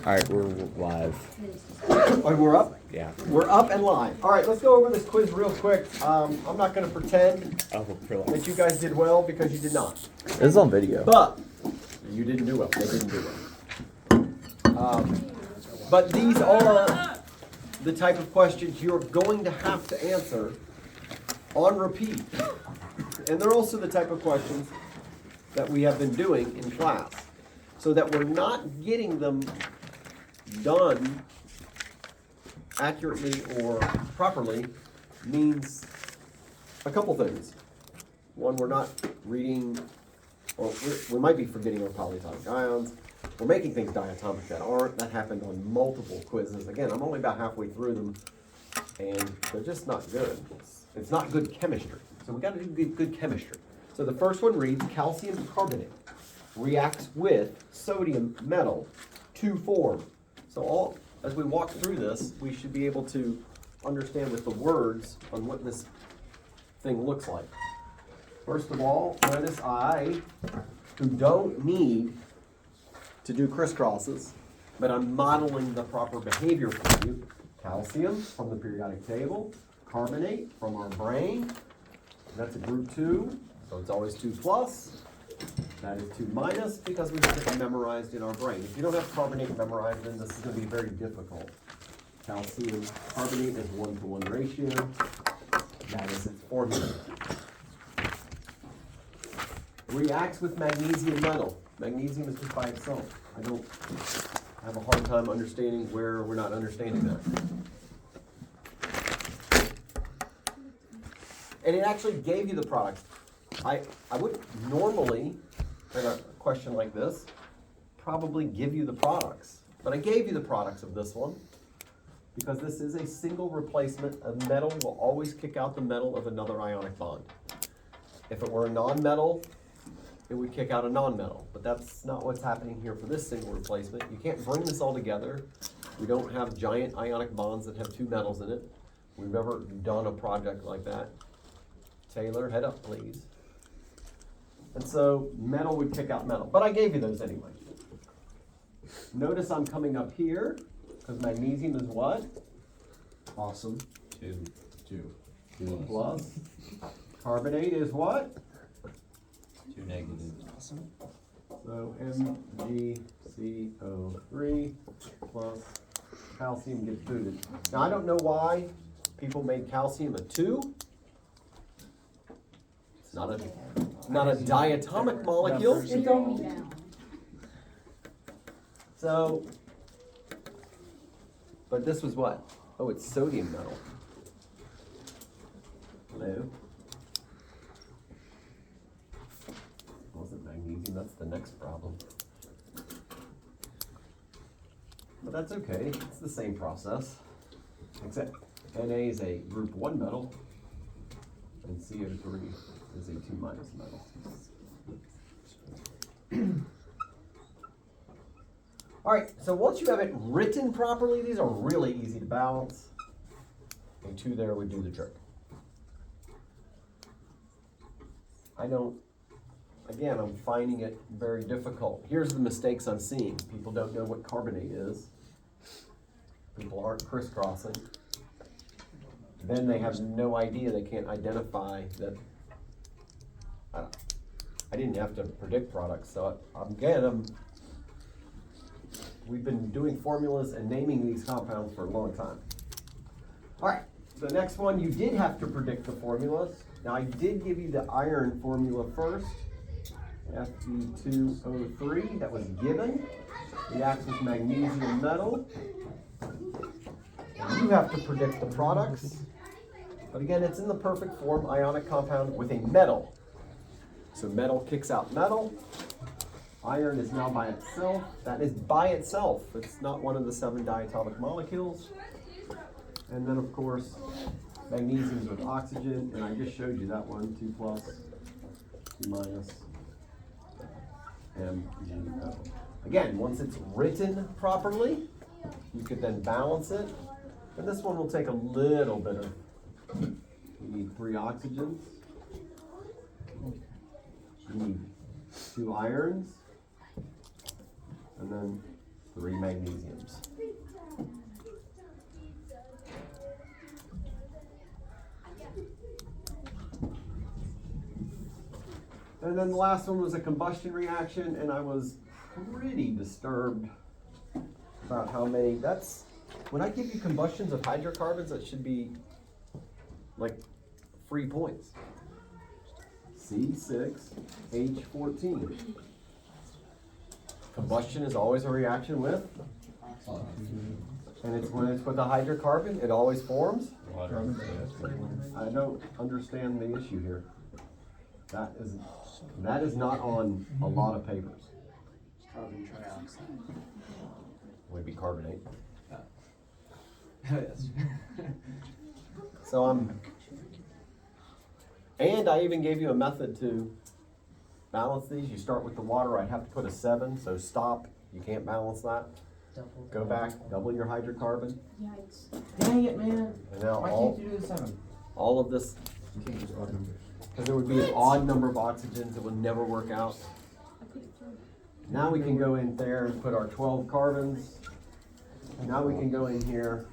All right, we're live. Oh, we're up? Yeah. We're up and live. All right, let's go over this quiz real quick. I'm not going to pretend Oh, that you guys did well because you did not. This is on video. But you didn't do well. They didn't do well. But these are the type of questions you're going to have to answer on repeat. And they're also the type of questions that we have been doing in class. So that we're not getting them done accurately or properly means a couple things. One, we're not reading, or we might be forgetting our polyatomic ions. We're making things diatomic that aren't. That happened on multiple quizzes. Again, I'm only about halfway through them, and they're just not good. It's not good chemistry. So we got to do good chemistry. So the first one reads, calcium carbonate reacts with sodium metal to form. So as we walk through this, we should be able to understand with the words on what this thing looks like. First of all, notice I, who don't need to do crisscrosses, but I'm modeling the proper behavior for you. Calcium from the periodic table, carbonate from our brain. That's a group 2, so it's always 2 plus. That is 2 minus because we have it memorized in our brain. If you don't have carbonate memorized, then this is going to be very difficult. Calcium carbonate is 1-to-1 ratio. That is its formula. Reacts with magnesium metal. Magnesium is just by itself. I don't have a hard time understanding where we're not understanding that. And it actually gave you the products. I would normally, in a question like this, probably give you the products. But I gave you the products of this one because this is a single replacement. A metal will always kick out the metal of another ionic bond. If it were a non-metal, it would kick out a non-metal. But that's not what's happening here for this single replacement. You can't bring this all together. We don't have giant ionic bonds that have 2 metals in it. We've never done a project like that. Taylor, head up, please. And so metal would kick out metal. But I gave you those anyway. Notice I'm coming up here, because magnesium is what? Awesome. 2. 2 plus. Carbonate is what? 2 negative. Awesome. So MgCO3 plus calcium gets booted. Now I don't know why people made calcium a 2. It's not a diatomic molecule. So, but this was what? Oh, it's sodium metal. Hello. Wasn't magnesium, that's the next problem. But that's okay, it's the same process. Except Na is a group 1 metal, and CO3 is a 2 minus metal. All right, so once you have it written properly, these are really easy to balance. A 2 there would do the trick. Again, I'm finding it very difficult. Here's the mistakes I'm seeing. People don't know what carbonate is. People aren't crisscrossing. Then they have no idea, they can't identify that. I didn't have to predict products, so we've been doing formulas and naming these compounds for a long time. All right, the next one, you did have to predict the formulas. Now I did give you the iron formula first. Fe2O3, that was given. Reacts with magnesium metal. You have to predict the products. But again, it's in the perfect form, ionic compound with a metal. So metal kicks out metal. Iron is now by itself. That is by itself. It's not one of the 7 diatomic molecules. And then, of course, magnesium is with oxygen. And I just showed you that one, 2 plus, 2 minus, MgO. Again, once it's written properly, you could then balance it. And this one will take a little bit of, you need 3 oxygens. You need 2 irons. And then 3 magnesiums. And then the last one was a combustion reaction, and I was pretty disturbed about how many. When I give you combustions of hydrocarbons, that should be like free points. C6H14. Combustion is always a reaction with, and it's when it's with a hydrocarbon, it always forms. Water. I don't understand the issue here. That is not on a lot of papers. Carbon trioxide. Would be carbonate. Yes. So and I even gave you a method to balance these. You start with the water. I'd have to put a 7, so stop. You can't balance that. Go back, double your hydrocarbon. Yikes. Dang it, man. And now Why can't you do the 7? all of this, You can't use odd numbers. because there would be an odd number of oxygens, it would never work out. I put it through. Now we can go in there and put our 12 carbons. Now we can go in here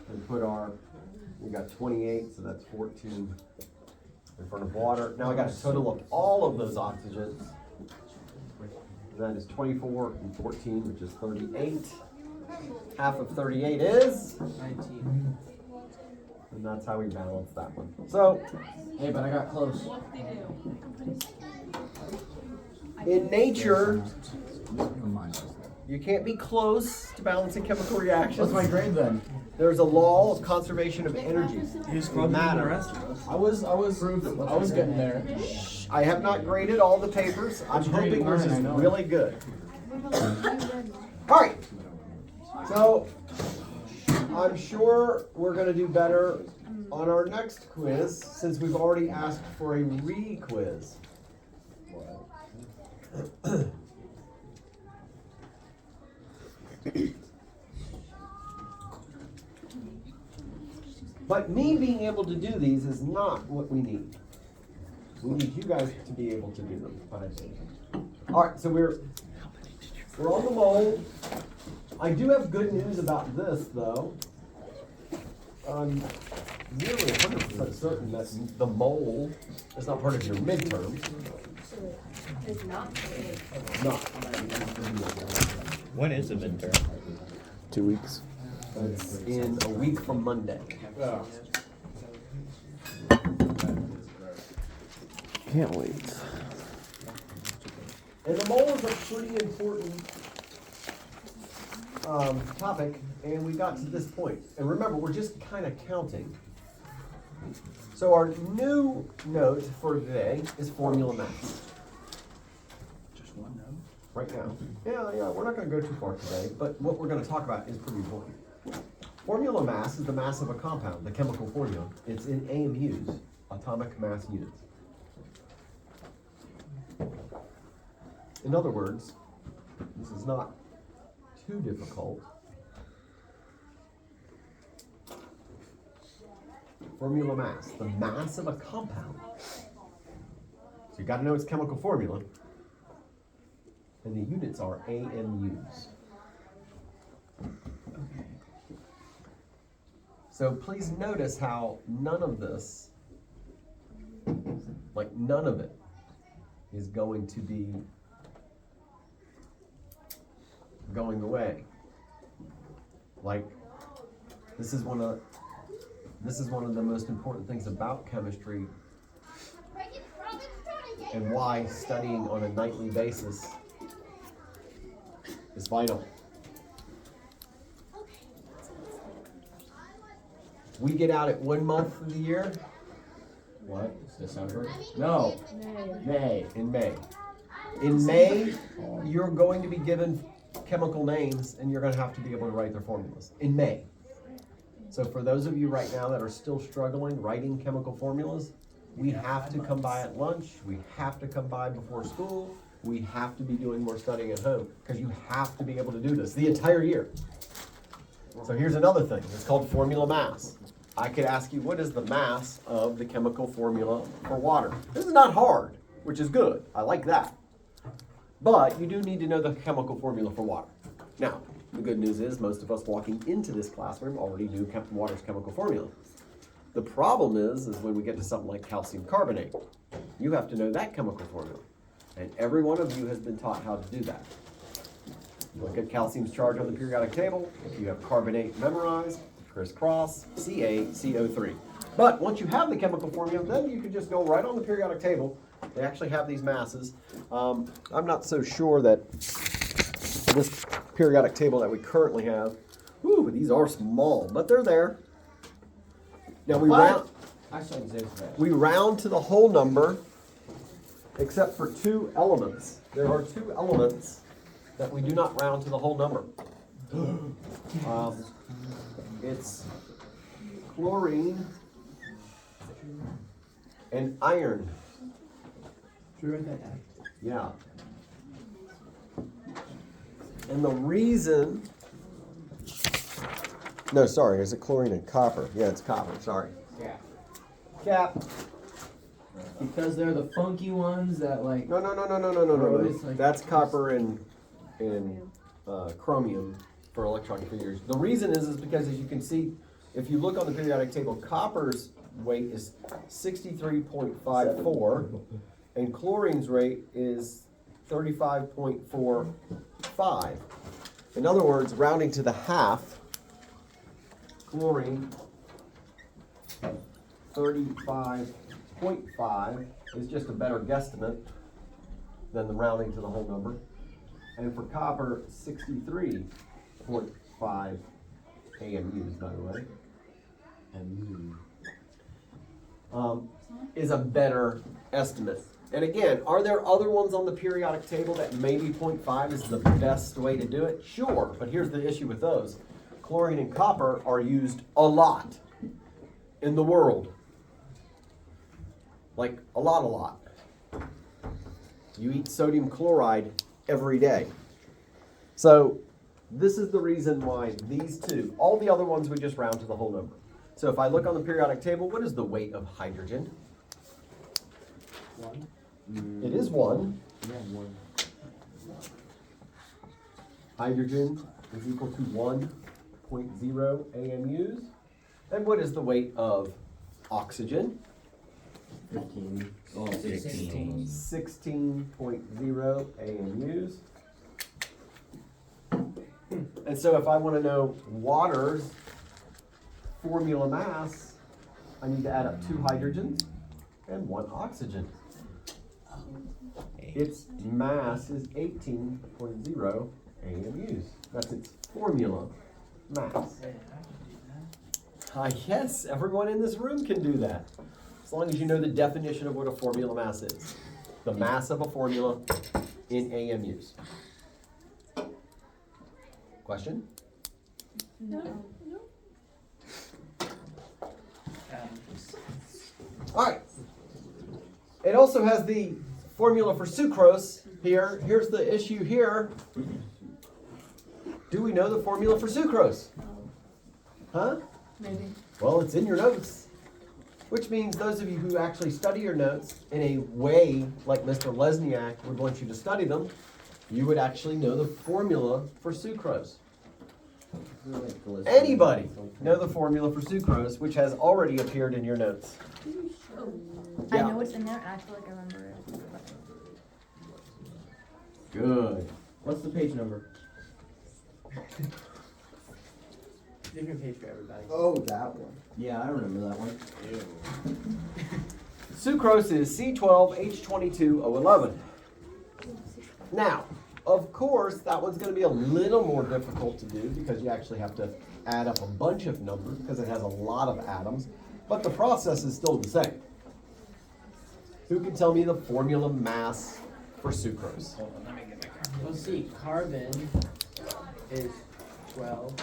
and put we got 28, so that's 14 in front of water. Now I got a total of all of those oxygens. That is 24 and 14, which is 38. Half of 38 is, 19. and that's how we balance that one. So, Hey, but I got close. What they do? in nature, you can't be close to balancing chemical reactions. What's my grade then? There's a law of conservation of energy. Matter. I was getting there. I have not graded all the papers. I'm grade hoping yours nine, I is know. really good. All right. So I'm sure we're going to do better on our next quiz since we've already asked for a re-quiz. But me being able to do these is not what we need. We need you guys to be able to do them. All right, so we're on the mold. I do have good news about this, though. I'm nearly 100% certain that the mold is not part of your midterm. It's not. Not. When is the midterm? 2 weeks. It's in a week from Monday. Can't wait. And the mole is a pretty important topic, and we got to this point. And remember, we're just kind of counting. So our new note for today is formula mass. Just one note? Right now. Yeah, we're not going to go too far today, but what we're going to talk about is pretty important. Formula mass is the mass of a compound, the chemical formula. It's in AMUs, atomic mass units. In other words, this is not too difficult. Formula mass, the mass of a compound. So you got to know its chemical formula. And the units are AMUs. So please notice how none of this, like none of it, is going to be going away. Like this is one of the most important things about chemistry, and why studying on a nightly basis is vital. We get out at 1 month of the year. What? December? No. May. In May. In May, you're going to be given chemical names, and you're going to have to be able to write their formulas. In May. So for those of you right now that are still struggling writing chemical formulas, we have to come by at lunch. We have to come by before school. We have to be doing more studying at home, because you have to be able to do this the entire year. So here's another thing. It's called formula mass. I could ask you, what is the mass of the chemical formula for water? This is not hard, which is good. I like that. But you do need to know the chemical formula for water. Now, the good news is most of us walking into this classroom already knew water's chemical formula. The problem is when we get to something like calcium carbonate. you have to know that chemical formula. And every one of you has been taught how to do that. Look at calcium's charge on the periodic table. If you have carbonate memorized, crisscross, CaCO3. But once you have the chemical formula, then you can just go right on the periodic table. They actually have these masses. I'm not so sure that this periodic table that we currently have, these are small, but they're there. Now we round to the whole number, except for two elements. There are two elements that we do not round to the whole number. It's chlorine and iron. Should we write that down? Yeah. And the reason... No, sorry, is it chlorine and copper? Yeah, it's copper, sorry. Yeah. Cap. Because they're the funky ones that like. No. Always like- That's copper and chromium for electron figures. The reason is because, as you can see, if you look on the periodic table, copper's weight is 63.54 and chlorine's rate is 35.45. In other words, rounding to the half, chlorine 35.5 is just a better guesstimate than the rounding to the whole number. And for copper, 63.5 AMUs, by the way, is a better estimate. And again, are there other ones on the periodic table that maybe 0.5 is the best way to do it? Sure, but here's the issue with those. Chlorine and copper are used a lot in the world. Like a lot. You eat sodium chloride every day. So this is the reason why these two, all the other ones we just round to the whole number. So if I look on the periodic table, what is the weight of hydrogen? 1. It is 1. Yeah, 1. Hydrogen is equal to 1.0 AMUs. And what is the weight of oxygen? 15. Oh, 16. 16.0 AMUs. And so if I want to know water's formula mass, I need to add up 2 hydrogens and 1 oxygen. Its mass is 18.0 AMUs. That's its formula mass. Yes, everyone in this room can do that. As long as you know the definition of what a formula mass is. The mass of a formula in AMUs. Question? No. All right. It also has the formula for sucrose here. Here's the issue here. Do we know the formula for sucrose? Huh? Maybe. Well, it's in your notes. Which means those of you who actually study your notes in a way like Mr. Lesniak would want you to study them, you would actually know the formula for sucrose. Anybody know the formula for sucrose, which has already appeared in your notes? I Yeah. know what's in there, and I feel like I remember it. Good. What's the page number? Different page for everybody. Oh, that one. Yeah, I remember that one. Sucrose is C12H22O11. Now, of course, that one's going to be a little more difficult to do because you actually have to add up a bunch of numbers because it has a lot of atoms, but the process is still the same. Who can tell me the formula mass for sucrose? Let's see, carbon is 12.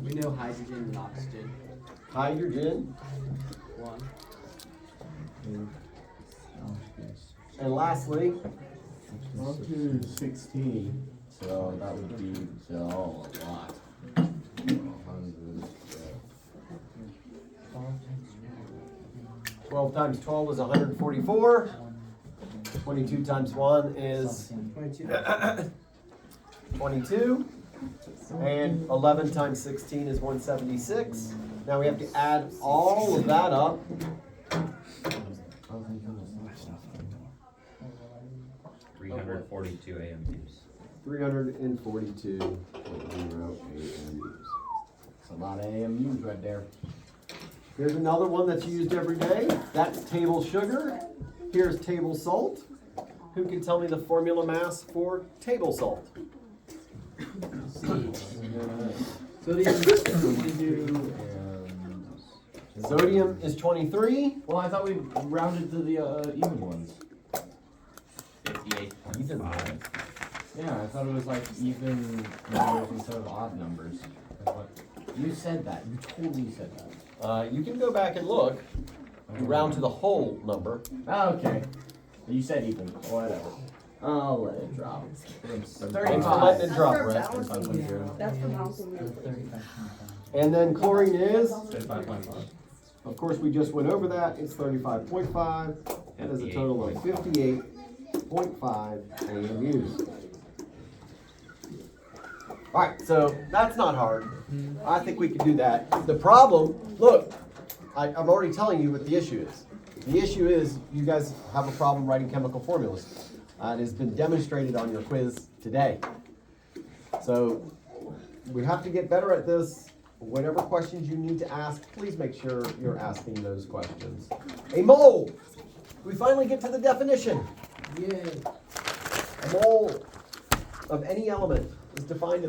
We know hydrogen and oxygen. Hydrogen, 1. and lastly, Up to 16. So that would be a lot. 12 times 12 is 144. 22 times 1 is 22. 22. And 11 times 16 is 176. Now we have to add all of that up. 342 AMUs. 342.0 AMUs. It's a lot of AMUs right there. Here's another one that's used every day. That's table sugar. Here's table salt. Who can tell me the formula mass for table salt? Sodium 22. Sodium is 23. Well, I thought we rounded to the even ones. 58.5. Yeah, I thought it was like even numbers instead of odd numbers. I thought- You said that. You totally said that. You can go back and look. You round to the whole number. Oh, okay. You said even. Whatever. I'll let it drop. Thanks for letting it drop, Brett. That's from household. And then chlorine is, 35.5. of course, we just went over that. It's 35.5. That is a total of 58.5 AMUs. All right, so that's not hard. I think we can do that. The problem, look, I'm already telling you what the issue is. The issue is you guys have a problem writing chemical formulas. It has been demonstrated on your quiz today. So we have to get better at this. Whatever questions you need to ask, please make sure you're asking those questions. A mole. We finally get to the definition. Yay. A mole of any element is defined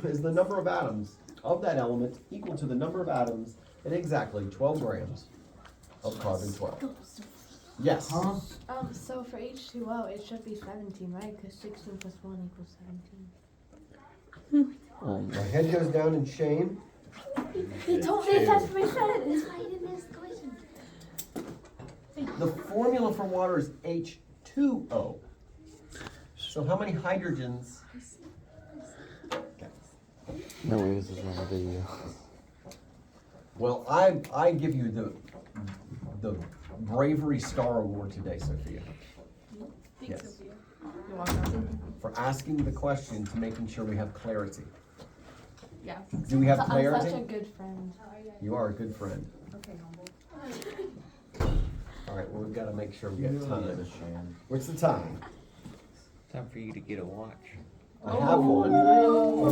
as the number of atoms of that element equal to the number of atoms in exactly 12 grams of carbon-12. Yes. So for H2O, it should be 17, right? Because 16 plus 1 equals 17. My head goes down in shame. He told me that's what he said. It's why I didn't ask the question. The formula for water is H2O. So how many hydrogens? No way, this is not a video. Well, I give you the Bravery Star Award today, Sophia. Yes. You're welcome. For asking the question to making sure we have clarity. Yeah. Do we have I'm such a clarity? good friend. You are a good friend. Okay, humble. All right, well, we've got to make sure we You get really time. is a sham. What's the time? Time for you to get a watch. I have one. Oh,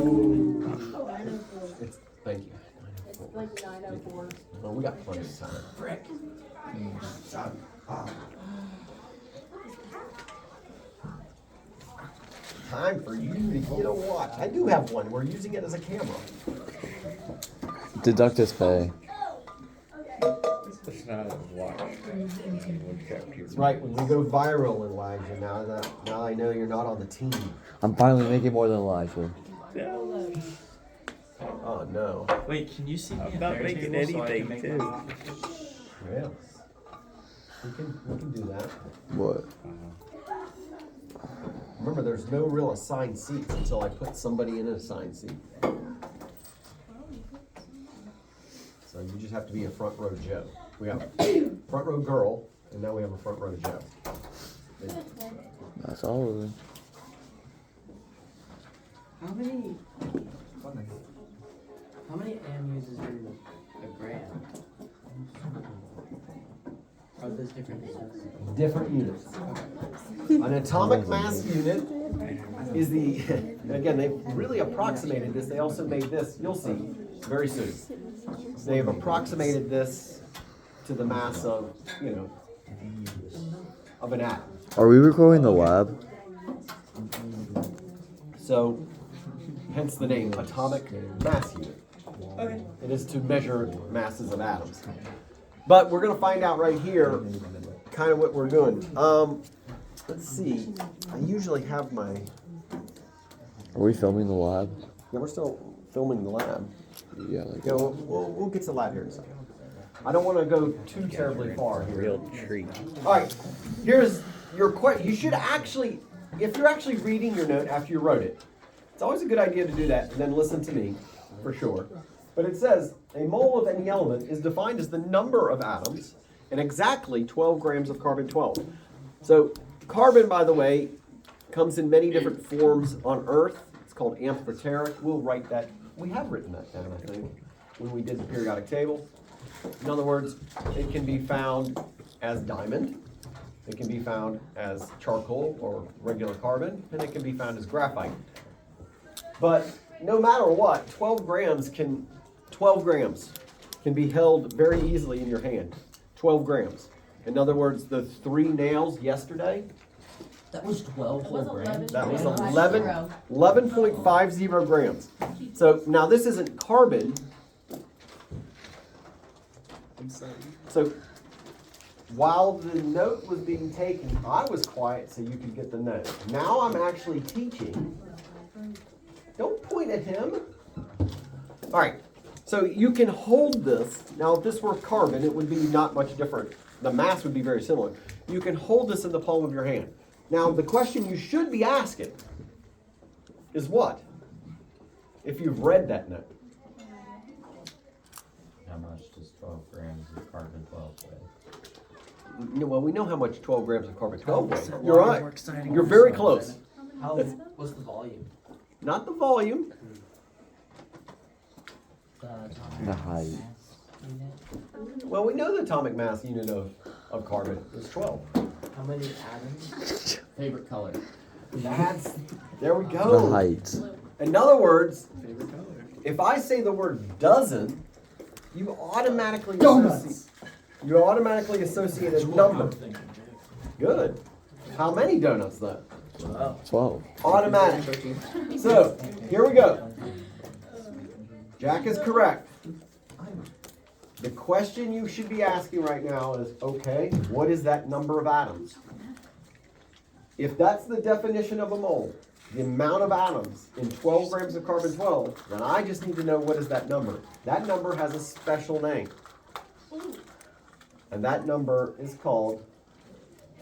904. It's, thank you. It's like 904. Well, we got plenty of time. Time for you to get a watch. I do have one. We're using it as a camera. Deduct his pay. It's not a watch. That's right. When we go viral, Elijah, now I know you're not on the team. I'm finally making more than Elijah. Oh no. Wait, can you see me I'm at not their making table so I can anything, make too. my- Yeah. We can do that. What? Remember, there's no real assigned seats until I put somebody in an assigned seat. So you just have to be a front row Joe. We have a front row girl, and now we have a front row Joe. That's all of it. How many AMUs is in a gram? Are those different units? Different units. An atomic mass unit is the, again, they really approximated this. They also made this, you'll see very soon. They have approximated this to the mass of, of an atom. Are we recording the lab? So, hence the name atomic mass unit. Okay. It is to measure masses of atoms. But we're going to find out right here kind of what we're doing. Let's see. I usually have my... Are we filming the lab? Yeah, we're still filming the lab. Yeah, like. Yeah, we'll get to the lab here in a second. I don't want to go too terribly far here. Real treat. All right, here's your question. You should actually, if you're actually reading your note after you wrote it, it's always a good idea to do that and then listen to me, for sure. But it says, a mole of any element is defined as the number of atoms in exactly 12 grams of carbon-12. So carbon, by the way, comes in many different forms on Earth. It's called amphoteric. We'll write that. We have written that down, I think, when we did the periodic table. In other words, it can be found as diamond, it can be found as charcoal or regular carbon, and it can be found as graphite. But no matter what, 12 grams can be held very easily in your hand. 12 grams. In other words, the 3 nails yesterday, That was 12 whole grams. that was Yeah. 11.50 grams. So now this isn't carbon. So while the note was being taken, I was quiet so you could get the note. Now I'm actually teaching. Don't point at him. All right. So you can hold this. Now if this were carbon, it would be not much different. The mass would be very similar. You can hold this in the palm of your hand. Now the question you should be asking is what? If you've read that note. How much does 12 grams of carbon 12 weigh? Well, we know how much 12 grams of carbon 12 weighs. You're right. You're very close. What's the volume? Not the volume. The height. Well, we know the atomic mass unit of carbon is 12. How many atoms? Favorite color? There we The go. height. In other words, Favorite color? if I say the word dozen, you automatically associate a number. Good. How many donuts though? 12. Automatic. So, here we go. Jack is correct. The question you should be asking right now is, okay, what is that number of atoms? If that's the definition of a mole, the amount of atoms in 12 grams of carbon 12, then I just need to know what is that number. That number has a special name. And that number is called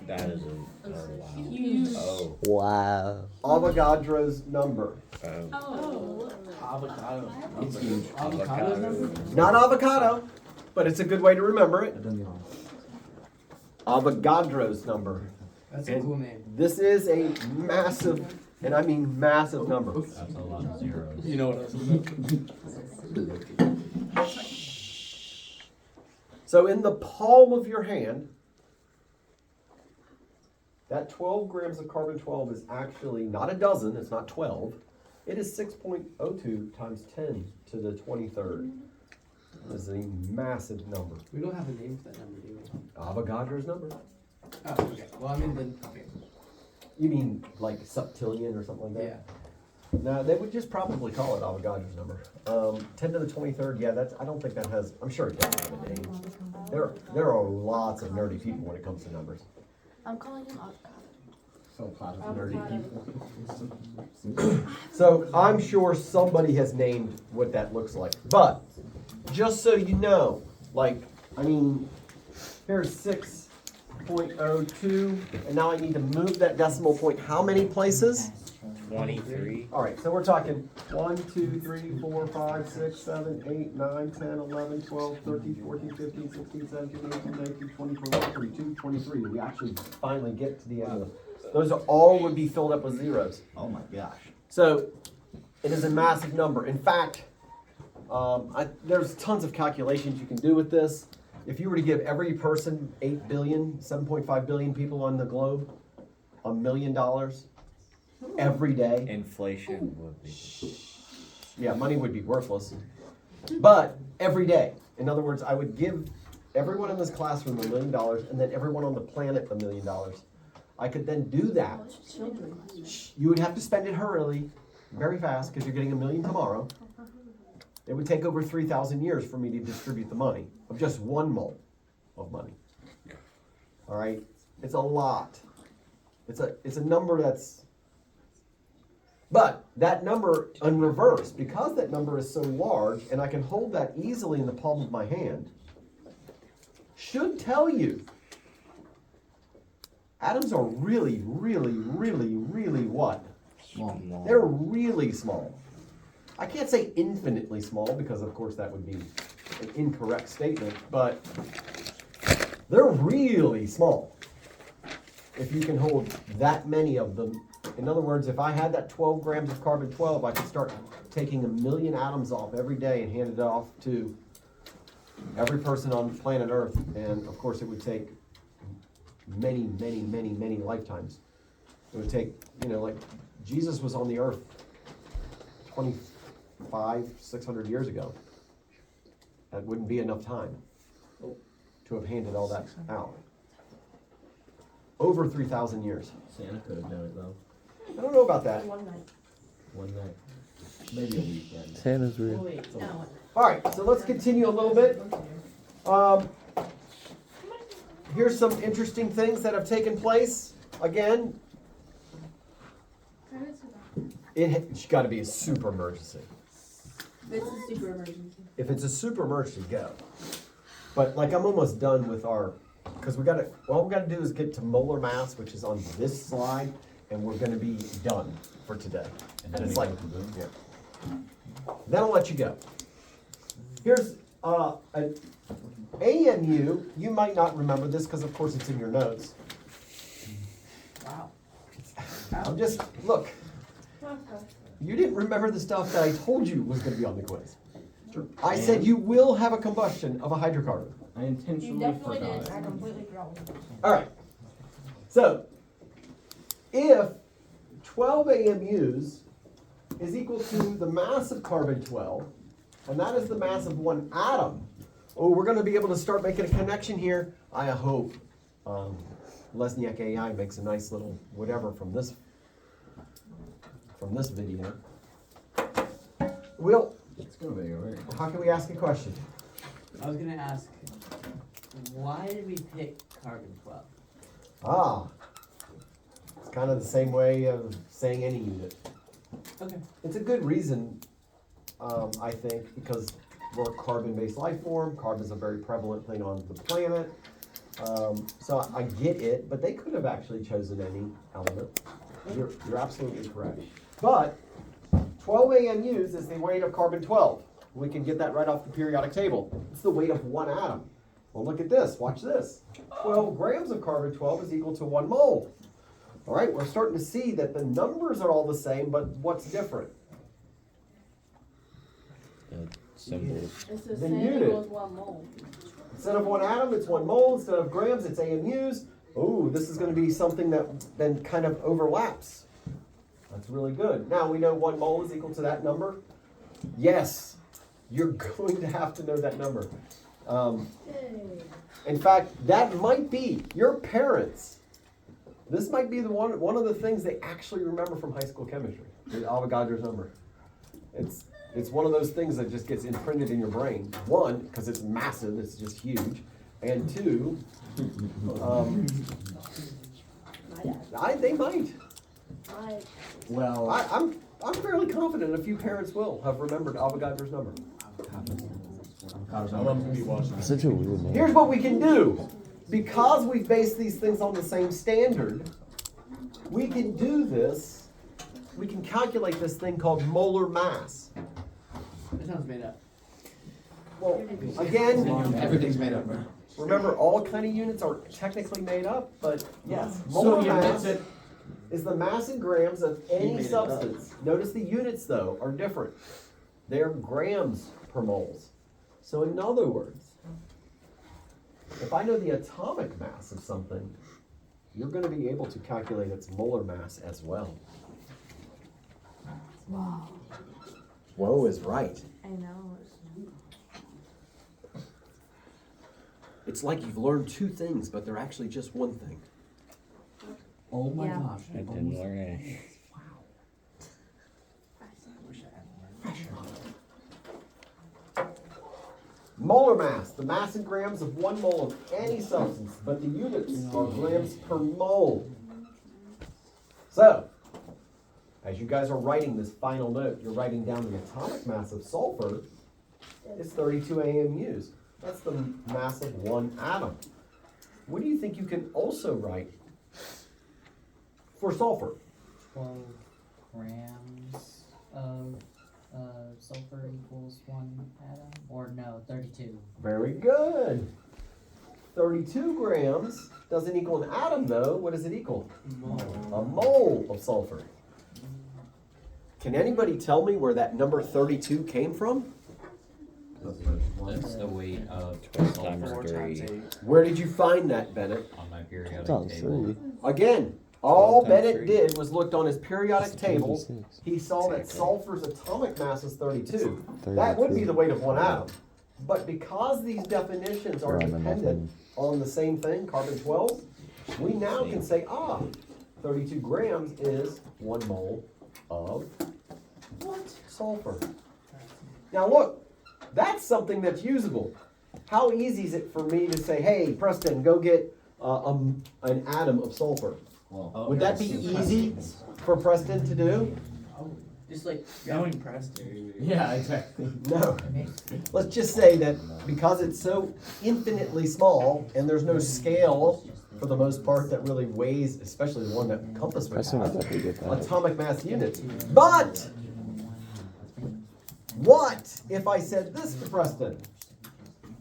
That is a wow. Wow. Avogadro's number. Oh. Avocado. It's huge. Avocado. Not avocado, but it's a good way to remember it. Avogadro's number. That's a cool name. This is a massive, and I mean massive number. That's a lot of zeros. You know what else is So in the palm of your hand, that 12 grams of carbon 12 is actually not a dozen, it's not 12. It is 6.02 times 10 to the 23rd. That is a massive number. We don't have a name for that number, do we? Avogadro's number. Oh, okay. Well, I mean, then, okay. You mean like septillion or something like that? Yeah. No, they would just probably call it Avogadro's number. 10 to the 23rd, yeah, I don't think that has, I'm sure it doesn't have a name. There are lots of nerdy people when it comes to numbers. I'm calling him avocado. So proud of nerdy people. So I'm sure somebody has named what that looks like. But just so you know, like, I mean, here's 6.02, and now I need to move that decimal point how many places? 23. All right, so we're talking 1, 2, 3, 4, 5, 6, 7, 8, 9, 10, 11, 12, 13, 14, 15, 16, 17, 18, 19, 20, 21, 22, 23. We actually finally get to the end of it. Those all would be filled up with zeros. Oh my gosh. So it is a massive number. In fact, there's tons of calculations you can do with this. If you were to give every person 8 billion, 7.5 billion people on the globe $1 million every day, Inflation would be. yeah, money would be worthless. But every day, in other words, I would give everyone in this classroom $1 million and then everyone on the planet $1 million. I could then do that. You would have to spend it hurriedly, very fast, because you're getting $1 million tomorrow. It would take over 3,000 years for me to distribute the money of just one mole of money. All right, it's a lot. It's a number that's. But that number in reverse, because that number is so large, and I can hold that easily in the palm of my hand, should tell you atoms are really, really, really, really what? Small. They're really small. I can't say infinitely small because, of course, that would be an incorrect statement, but they're really small. If you can hold that many of them In other words, if I had that 12 grams of carbon-12, I could start taking 1 million atoms off every day and hand it off to every person on planet Earth. And of course, it would take many, many, many, many lifetimes. It would take, like Jesus was on the earth 600 years ago. That wouldn't be enough time to have handed all that out. Over 3,000 years. Santa could have done it though. I don't know about that. One night. One night. Maybe a weekend. Santa's Oh, real. wait, no. All right, so let's continue a little bit. Here's some interesting things that have taken place. Again, it's got to be a super emergency. This is super emergency. If it's a super emergency, go. But like I'm almost done with our, because all we got to do is get to molar mass, which is on this slide, and we're going to be done for today. And it's like, yeah. Then I'll let you go. Here's an AMU. You might not remember this because, of course, it's in your notes. Wow. I'm just, look, you didn't remember the stuff that I told you was going to be on the quiz. I said you will have a combustion of a hydrocarbon. I intentionally forgot it. I completely forgot. All right. So, if 12 AMUs is equal to the mass of carbon-12, and that is the mass of one atom, we're going to be able to start making a connection here. I hope Lesniak AI makes a nice little whatever from this video. It's gonna be alright. How can we ask a question? I was gonna ask, why did we pick carbon-12? It's kind of the same way of saying any unit. Okay. It's a good reason, I think, because we're a carbon-based life form. Carbon is a very prevalent thing on the planet. So I get it, but they could have actually chosen any element. You're absolutely correct. But 12 AMUs is the weight of carbon-12. We can get that right off the periodic table. It's the weight of one atom. Well, look at this. Watch this. 12 grams of carbon-12 is equal to 1 mole. All right, we're starting to see that the numbers are all the same, but what's different? Symbols. It's the The same unit. equals 1 mole. Instead of 1 atom, it's 1 mole. Instead of grams, it's AMUs. Oh, this is going to be something that then kind of overlaps. That's really good. Now we know 1 mole is equal to that number. Yes, you're going to have to know that number. In fact, that might be your parents. This might be one of the things they actually remember from high school chemistry, the Avogadro's number. It's one of those things that just gets imprinted in your brain. One, because it's massive, it's just huge. And two, they might. Well, I'm fairly confident a few parents will have remembered Avogadro's number. Such a weird name. Here's what we can do. Because we've based these things on the same standard, we can do this. We can calculate this thing called molar mass. That sounds made up. Well, again, everything's made up, bro. remember all kind of units are technically made up, but yes, molar mass is the mass in grams of any substance. Notice the units, though, are different. They're grams per moles. So in other words, if I know the atomic mass of something, you're going to be able to calculate its molar mass as well. Wow. Whoa is right. I know. It's like you've learned two things, but they're actually just one thing. Oh my Yeah. gosh. I didn't learn anything. Molar mass, the mass in grams of 1 mole of any substance, but the units are grams per mole. So, as you guys are writing this final note, you're writing down the atomic mass of sulfur. It's 32 AMUs. That's the mass of one atom. What do you think you can also write for sulfur? 12 grams of sulfur equals 1 atom? Or no, 32. Very good. 32 grams doesn't equal an atom though. What does it equal? A mole of sulfur. Can anybody tell me where that number 32 came from? That's the weight of 12 sulfur times 3. Where did you find that, Bennett? on my periodic Times table. 3. Again, all 12 times Bennett 3. did was looked on his periodic table. 26. He saw that sulfur's atomic mass is 32. 32. That would be the weight of one atom. But because these definitions are Right, and dependent on the same thing, carbon 12, we now can say, 32 grams is 1 mole of sulfur. Now look, that's something that's usable. How easy is it for me to say, hey, Preston, go get an atom of sulfur? Would that be easy for Preston to do? Just like Knowing Preston. Yeah, exactly. No. Let's just say that because it's so infinitely small and there's no scale for the most part that really weighs, especially the one that Compass would Preston would have, definitely get that. atomic mass units. But what if I said this to Preston?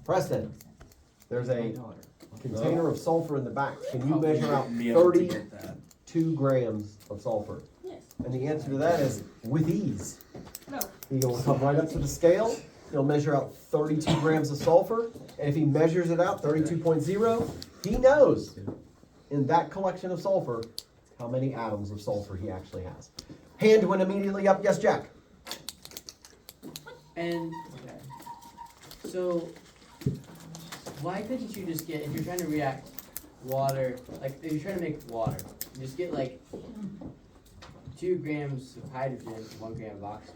Preston, there's a container of sulfur in the back. Can you measure out 32 grams of sulfur? Yes. And the answer to that is with ease. No. He'll come right up to the scale, he'll measure out 32 grams of sulfur, and if he measures it out, 32.0, he knows in that collection of sulfur how many atoms of sulfur he actually has. Hand went immediately up. Yes, Jack? And so why couldn't you just get, if you're trying to react water, like if you're trying to make water, you just get like 2 grams of hydrogen and 1 gram of oxygen.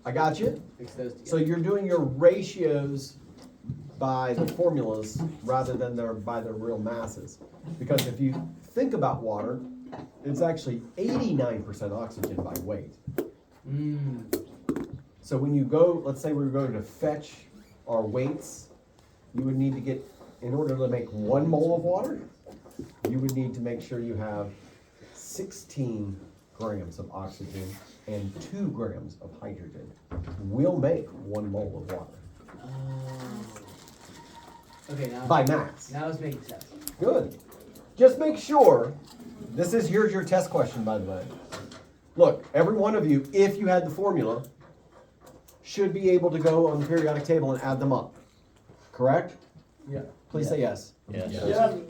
I got you. Mix those together. So you're doing your ratios by the formulas rather than by their real masses. Because if you think about water, it's actually 89% oxygen by weight. So when you go, let's say we're going to fetch our weights, you would need to get, in order to make 1 mole of water, you would need to make sure you have 16 grams of oxygen and 2 grams of hydrogen. Will make 1 mole of water Okay, now by mass. now it's making sense. Good. Just make sure, here's your test question, by the way. Look, every one of you, if you had the formula, should be able to go on the periodic table and add them up. Correct? Yeah. Please say yes. Yes.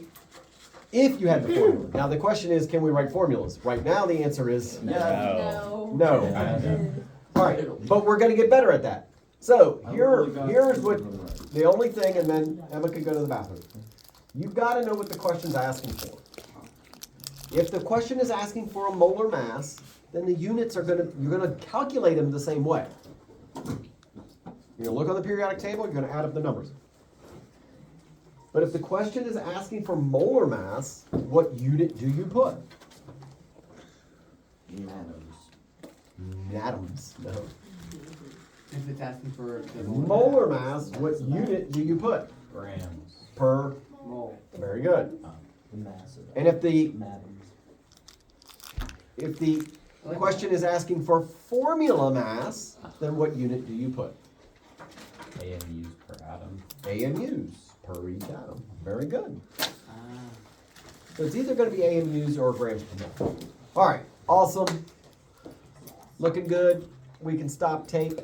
If you had the formula. Now the question is, can we write formulas? Right now the answer is No. no. All right, but we're gonna get better at that. So here's what, the only thing, and then Emma can go to the bathroom. You've gotta know what the question's asking for. If the question is asking for a molar mass, then the units you're gonna calculate them the same way. You're gonna look on the periodic table, you're gonna add up the numbers. But if the question is asking for molar mass, what unit do you put? Atoms. No. If it's asking for the Molar mass, what unit do you put? Grams. Per. mole. Very good. Massive. And if the Atoms. question is asking for formula mass, then what unit do you put? AMUs per atom. AMUs per each atom. Very good. Ah. So it's either going to be AMUs or grams per mole. All right, awesome. Looking good. We can stop tape.